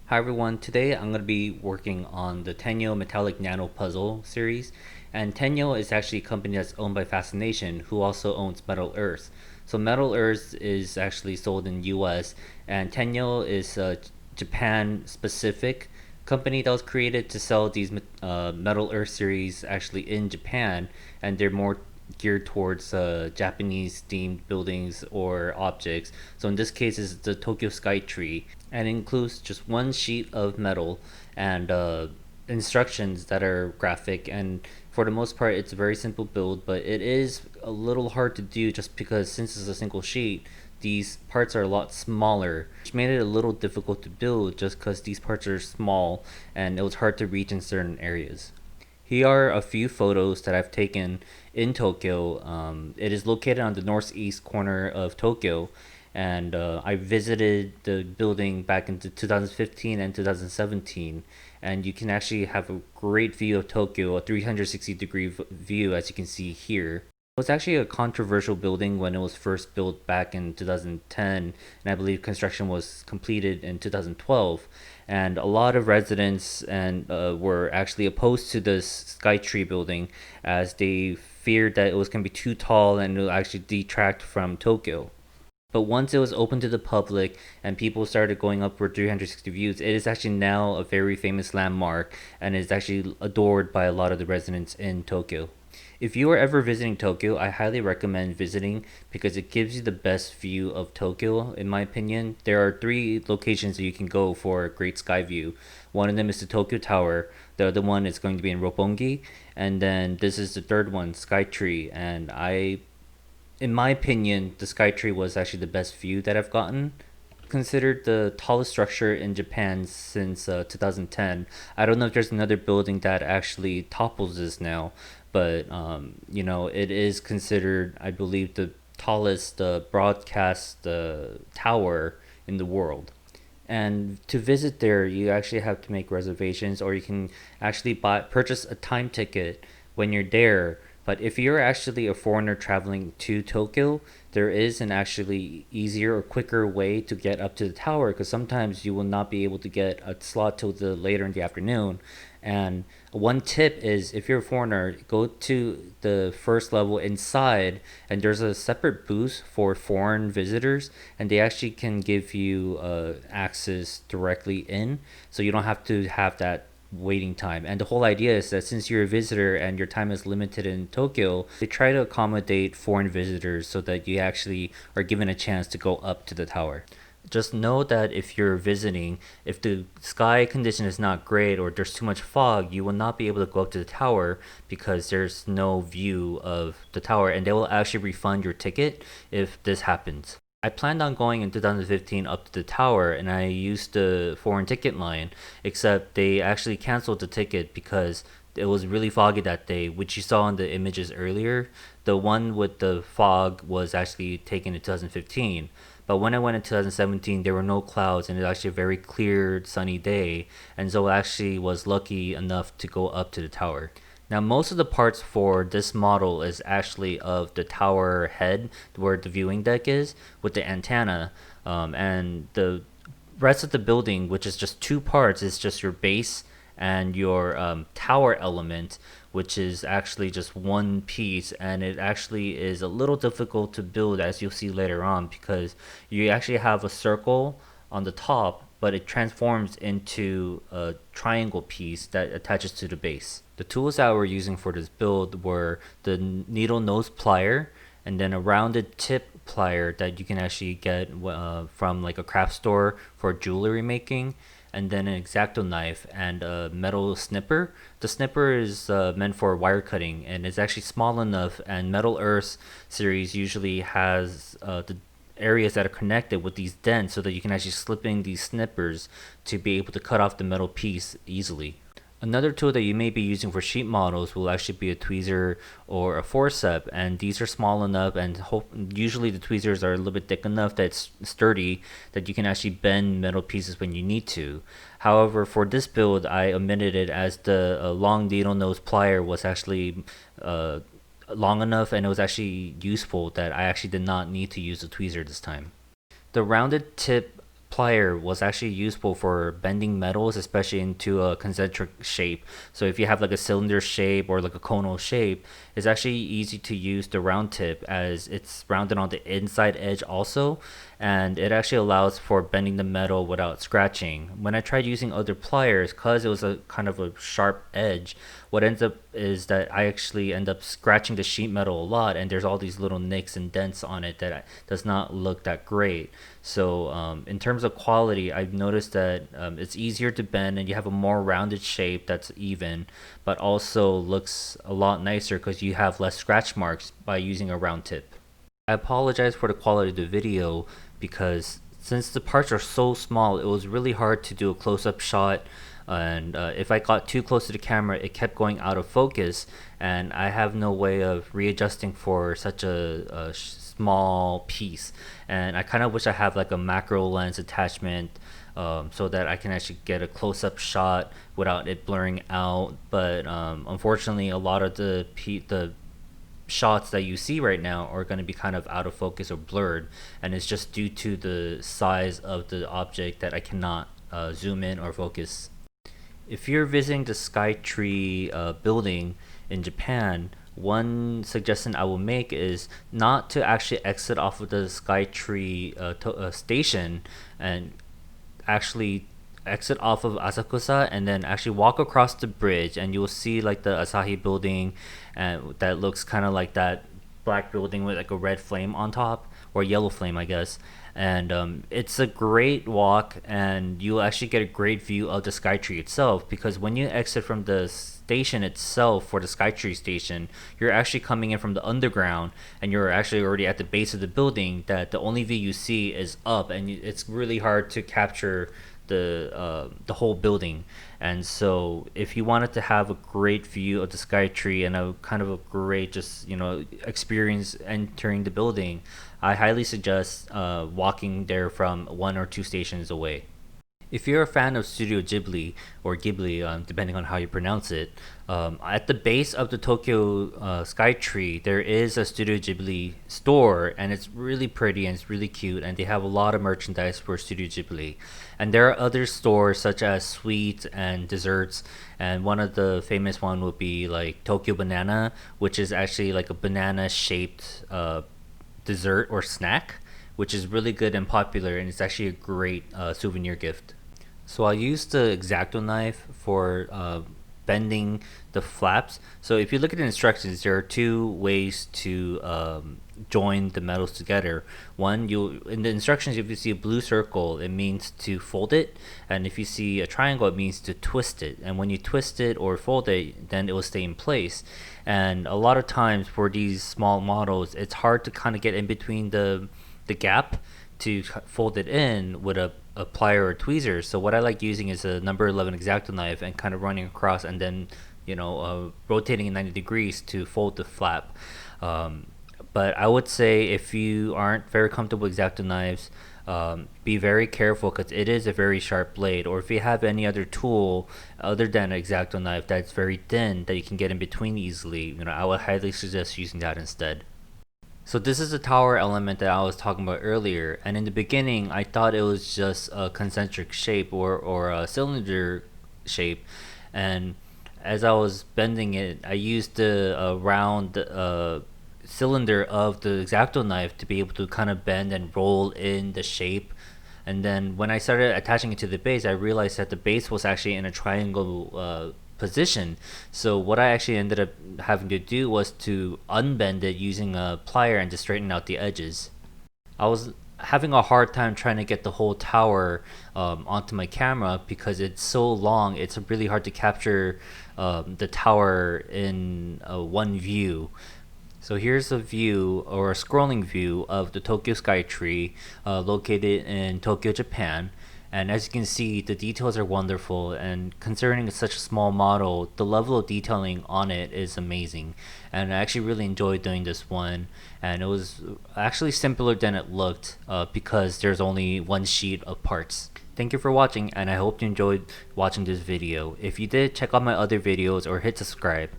Hi everyone, today I'm going to be working on the Tenyo Metallic Nano Puzzle series, and Tenyo is actually a company that's owned by Fascination, who also owns Metal Earth. So Metal Earth is actually sold in US, and Tenyo is a Japan specific company that was created to sell these Metal Earth series actually in Japan, and they're more geared towards Japanese themed buildings or objects. So in this case, it's the Tokyo Sky Tree, and it includes just one sheet of metal and instructions that are graphic. And for the most part, it's a very simple build, but it is a little hard to do just because since it's a single sheet, these parts are a lot smaller, which made it a little difficult to build just because these parts are small and it was hard to reach in certain areas. Here are a few photos that I've taken in Tokyo. It is located on the northeast corner of Tokyo, and I visited the building back in 2015 and 2017. And you can actually have a great view of Tokyo, a 360-degree view, as you can see here. It was actually a controversial building when it was first built back in 2010, and I believe construction was completed in 2012. And a lot of residents were actually opposed to this Skytree building as they feared that it was going to be too tall and it would actually detract from Tokyo. But once it was open to the public and people started going up for 360 views, it is actually now a very famous landmark and is actually adored by a lot of the residents in Tokyo. If you are ever visiting Tokyo, I highly recommend visiting because it gives you the best view of Tokyo, in my opinion. There are three locations that you can go for a great sky view. One of them is the Tokyo Tower, the other one is going to be in Roppongi, and then this is the third one, Skytree. And in my opinion, the Skytree was actually the best view that I've gotten. Considered the tallest structure in Japan since 2010. I don't know if there's another building that actually topples this now, but it is considered, I believe, the tallest broadcast tower in the world. And to visit there, you actually have to make reservations, or you can actually purchase a time ticket when you're there. But if you're actually a foreigner traveling to Tokyo, there is an actually easier or quicker way to get up to the tower because sometimes you will not be able to get a slot till the later in the afternoon. And one tip is if you're a foreigner, go to the first level inside, and there's a separate booth for foreign visitors, and they actually can give you access directly in, so you don't have to have that waiting time. And the whole idea is that since you're a visitor and your time is limited in Tokyo, they try to accommodate foreign visitors so that you actually are given a chance to go up to the tower. Just know that if you're visiting, if the sky condition is not great or there's too much fog, you will not be able to go up to the tower because there's no view of the tower, and they will actually refund your ticket if this happens. I planned on going in 2015 up to the tower, and I used the foreign ticket line, except they actually canceled the ticket because it was really foggy that day, which you saw in the images earlier. The one with the fog was actually taken in 2015. But when I went in 2017, there were no clouds and it was actually a very clear, sunny day. And so I actually was lucky enough to go up to the tower. Now, most of the parts for this model is actually of the tower head, where the viewing deck is, with the antenna. And the rest of the building, which is just two parts, is just your base and your tower element, which is actually just one piece. And it actually is a little difficult to build, as you'll see later on, because you actually have a circle on the top, but it transforms into a triangle piece that attaches to the base. The tools that we're using for this build were the needle nose plier, and then a rounded tip plier that you can actually get from like a craft store for jewelry making, and then an X-acto knife and a metal snipper. The snipper is meant for wire cutting, and it's actually small enough, and Metal Earth series usually has the areas that are connected with these dents so that you can actually slip in these snippers to be able to cut off the metal piece easily. Another tool that you may be using for sheet models will actually be a tweezer or a forceps, and these are small enough, and usually the tweezers are a little bit thick enough that it's sturdy that you can actually bend metal pieces when you need to. However, for this build, I omitted it as the long needle nose plier was actually long enough and it was actually useful that I actually did not need to use the tweezer this time. The rounded tip plier was actually useful for bending metals, especially into a concentric shape. So if you have like a cylinder shape or like a conal shape, it's actually easy to use the round tip as it's rounded on the inside edge also, and it actually allows for bending the metal without scratching. When I tried using other pliers, cause it was a kind of a sharp edge, what ends up is that I actually end up scratching the sheet metal a lot, and there's all these little nicks and dents on it that does not look that great. So in terms of quality, I've noticed that it's easier to bend and you have a more rounded shape that's even, but also looks a lot nicer because you have less scratch marks by using a round tip. I apologize for the quality of the video because since the parts are so small, it was really hard to do a close-up shot, and if I got too close to the camera, it kept going out of focus, and I have no way of readjusting for such a small piece. And I kind of wish I have like a macro lens attachment so that I can actually get a close-up shot without it blurring out. But unfortunately, a lot of the shots that you see right now are going to be kind of out of focus or blurred, and it's just due to the size of the object that I cannot zoom in or focus. If you're visiting the Skytree building in Japan, one suggestion I will make is not to actually exit off of the Skytree station and actually exit off of Asakusa and then actually walk across the bridge, and you'll see like the Asahi building, and that looks kind of like that black building with like a red flame on top, or yellow flame I guess. And it's a great walk, and you'll actually get a great view of the Skytree itself, because when you exit from the station itself for the Skytree station, you're actually coming in from the underground, and you're actually already at the base of the building, that the only view you see is up, and it's really hard to capture the whole building. And so if you wanted to have a great view of the Skytree and a kind of a great just experience entering the building, I highly suggest walking there from 1 or 2 stations away. If you're a fan of Studio Ghibli, or Ghibli, depending on how you pronounce it, at the base of the Tokyo Skytree, there is a Studio Ghibli store, and it's really pretty and it's really cute, and they have a lot of merchandise for Studio Ghibli. And there are other stores such as sweets and desserts, and one of the famous one would be like Tokyo Banana, which is actually like a banana shaped dessert or snack, which is really good and popular, and it's actually a great souvenir gift. So I used the X-acto knife for bending the flaps. So if you look at the instructions, there are 2 ways to join the metals together. One, in the instructions, if you see a blue circle, it means to fold it, and if you see a triangle, it means to twist it. And when you twist it or fold it, then it will stay in place. And a lot of times for these small models, it's hard to kind of get in between the gap to fold it in with a plier or tweezer. So what I like using is a number 11 X-acto knife and kind of running across, and then rotating in 90 degrees to fold the flap. But I would say if you aren't very comfortable with X-acto knives, be very careful, because it is a very sharp blade. Or if you have any other tool other than an X-acto knife that's very thin that you can get in between easily, I would highly suggest using that instead. So this is the tower element that I was talking about earlier, and in the beginning I thought it was just a concentric shape or a cylinder shape, and as I was bending it, I used the round cylinder of the X-acto knife to be able to kind of bend and roll in the shape. And then when I started attaching it to the base, I realized that the base was actually in a triangle position. So what I actually ended up having to do was to unbend it using a plier and just straighten out the edges. I was having a hard time trying to get the whole tower onto my camera because it's so long. It's really hard to capture the tower in one view. So here's a view, or a scrolling view, of the Tokyo Skytree located in Tokyo, Japan. And as you can see, the details are wonderful, and considering it's such a small model, the level of detailing on it is amazing. And I actually really enjoyed doing this one, and it was actually simpler than it looked because there's only one sheet of parts. Thank you for watching, and I hope you enjoyed watching this video. If you did, check out my other videos or hit subscribe.